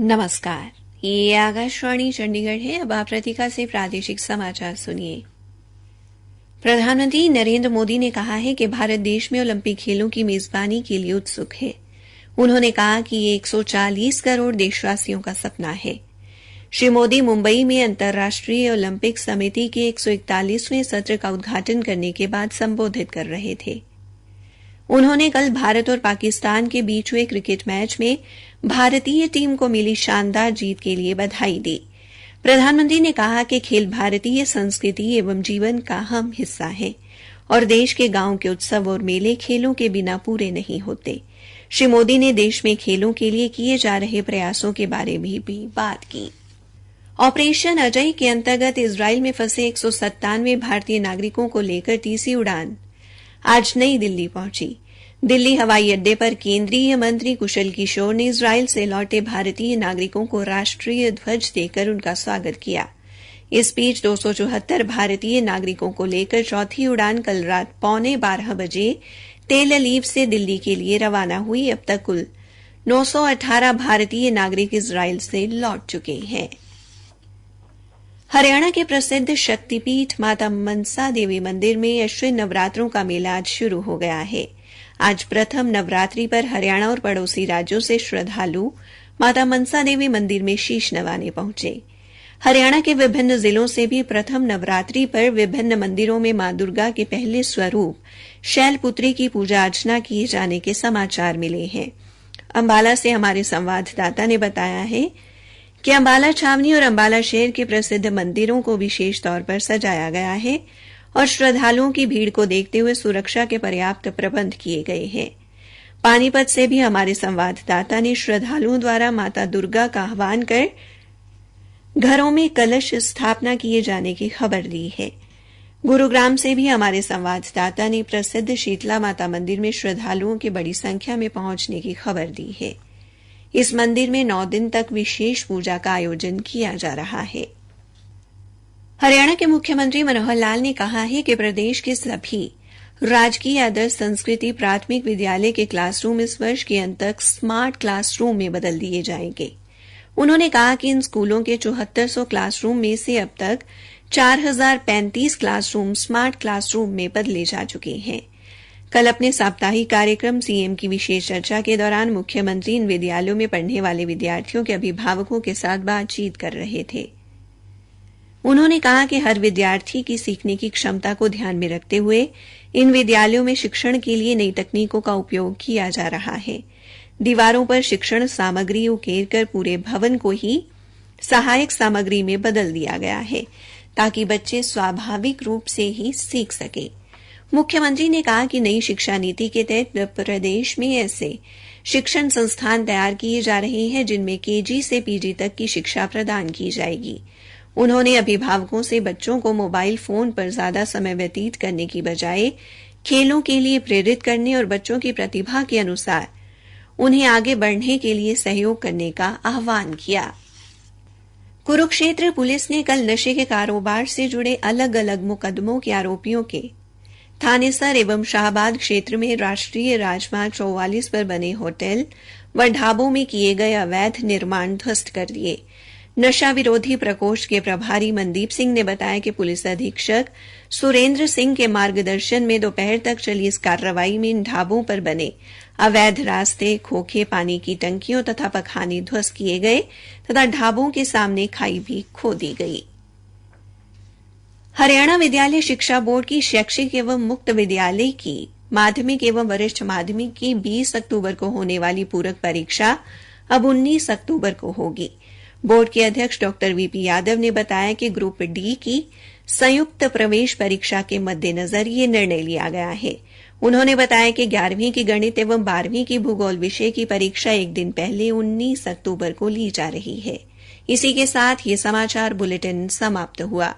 नमस्कार, ये आकाशवाणी चंडीगढ़ है। अब आप रतिका से प्रादेशिक समाचार सुनिए। प्रधानमंत्री नरेंद्र मोदी ने कहा है कि भारत देश में ओलंपिक खेलों की मेजबानी के लिए उत्सुक है। उन्होंने कहा कि ये 140 करोड़ देशवासियों का सपना है। श्री मोदी मुंबई में अंतर्राष्ट्रीय ओलंपिक समिति के 141वें सत्र का उद्घाटन करने के बाद संबोधित कर रहे थे। उन्होंने कल भारत और पाकिस्तान के बीच हुए क्रिकेट मैच में भारतीय टीम को मिली शानदार जीत के लिए बधाई दी। प्रधानमंत्री ने कहा कि खेल भारतीय संस्कृति एवं जीवन का अहम हिस्सा है और देश के गांव के उत्सव और मेले खेलों के बिना पूरे नहीं होते। श्री मोदी ने देश में खेलों के लिए किए जा रहे प्रयासों के बारे में भी बात की। ऑपरेशन अजय के अंतर्गत इजराइल में फंसे 197 भारतीय नागरिकों को लेकर तीसरी उड़ान आज नई दिल्ली पहुंची। दिल्ली हवाई अड्डे पर केंद्रीय मंत्री कुशल किशोर ने इजराइल से लौटे भारतीय नागरिकों को राष्ट्रीय ध्वज देकर उनका स्वागत किया। इस बीच 274 भारतीय नागरिकों को लेकर चौथी उड़ान कल रात 11:15 बजे तेल अवीव से दिल्ली के लिए रवाना हुई। अब तक कुल 918 भारतीय नागरिक इजराइल से लौट चुके हैं। हरियाणा के प्रसिद्ध शक्तिपीठ माता मनसा देवी मंदिर में अश्विन नवरात्रों का मेला आज शुरू हो गया है। आज प्रथम नवरात्रि पर हरियाणा और पड़ोसी राज्यों से श्रद्धालु माता मनसा देवी मंदिर में शीश नवाने पहुंचे। हरियाणा के विभिन्न जिलों से भी प्रथम नवरात्रि पर विभिन्न मंदिरों में मां दुर्गा के पहले स्वरूप शैलपुत्री की पूजा अर्चना किए जाने के समाचार मिले हैं। अंबाला से हमारे संवाददाता ने बताया है कि अंबाला छावनी और अंबाला शहर के प्रसिद्ध मंदिरों को विशेष तौर पर सजाया गया है और श्रद्धालुओं की भीड़ को देखते हुए सुरक्षा के पर्याप्त प्रबंध किए गए हैं। पानीपत से भी हमारे संवाददाता ने श्रद्धालुओं द्वारा माता दुर्गा का आह्वान कर घरों में कलश स्थापना किए जाने की खबर दी है। गुरुग्राम से भी हमारे संवाददाता ने प्रसिद्ध शीतला माता मंदिर में श्रद्धालुओं की बड़ी संख्या में पहुंचने की खबर दी है। इस मंदिर में 9 दिन तक विशेष पूजा का आयोजन किया जा रहा है। हरियाणा के मुख्यमंत्री मनोहर लाल ने कहा है कि प्रदेश के सभी राजकीय आदर्श संस्कृति प्राथमिक विद्यालय के क्लासरूम इस वर्ष के अंत तक स्मार्ट क्लासरूम में बदल दिए जाएंगे। उन्होंने कहा कि इन स्कूलों के 7400 क्लासरूम में से अब तक 4035 क्लासरूम स्मार्ट क्लासरूम में बदले जा चुके हैं। कल अपने साप्ताहिक कार्यक्रम सीएम की विशेष चर्चा के दौरान मुख्यमंत्री इन विद्यालयों में पढ़ने वाले विद्यार्थियों के अभिभावकों के साथ बातचीत कर रहे थे। उन्होंने कहा कि हर विद्यार्थी की सीखने की क्षमता को ध्यान में रखते हुए इन विद्यालयों में शिक्षण के लिए नई तकनीकों का उपयोग किया जा रहा है। दीवारों पर शिक्षण सामग्री उकेरकर पूरे भवन को ही सहायक सामग्री में बदल दिया गया है ताकि बच्चे स्वाभाविक रूप से ही सीख सकें। मुख्यमंत्री ने कहा कि नई शिक्षा नीति के तहत प्रदेश में ऐसे शिक्षण संस्थान तैयार किए जा रहे हैं जिनमें केजी से पीजी तक की शिक्षा प्रदान की जाएगी। उन्होंने अभिभावकों से बच्चों को मोबाइल फोन पर ज्यादा समय व्यतीत करने की बजाय खेलों के लिए प्रेरित करने और बच्चों की प्रतिभा के अनुसार उन्हें आगे बढ़ने के लिए सहयोग करने का आह्वान किया। कुरुक्षेत्र पुलिस ने कल नशे के कारोबार से जुड़े अलग अलग मुकदमों के आरोपियों के थानेसर एवं शाहबाद क्षेत्र में राष्ट्रीय राजमार्ग 44 पर बने होटल व ढाबों में किए गए अवैध निर्माण ध्वस्त कर दिए। नशा विरोधी प्रकोष्ठ के प्रभारी मनदीप सिंह ने बताया कि पुलिस अधीक्षक सुरेंद्र सिंह के मार्गदर्शन में दोपहर तक चली इस कार्रवाई में इन ढाबों पर बने अवैध रास्ते, खोखे, पानी की टंकियों तथा पखाने ध्वस्त किए गए तथा ढाबों के सामने खाई भी खोदी गई। हरियाणा विद्यालय शिक्षा बोर्ड की शैक्षिक एवं मुक्त विद्यालय की माध्यमिक एवं वरिष्ठ माध्यमिक की 20 अक्टूबर को होने वाली पूरक परीक्षा अब 19 अक्टूबर को होगी। बोर्ड के अध्यक्ष डॉ वीपी यादव ने बताया कि ग्रुप डी की संयुक्त प्रवेश परीक्षा के मद्देनजर यह निर्णय लिया गया है। उन्होंने बताया कि 11वीं की गणित एवं 12वीं की भूगोल विषय की परीक्षा एक दिन पहले 19 अक्टूबर को ली जा रही है। इसी के साथ ये समाचार बुलेटिन समाप्त हुआ।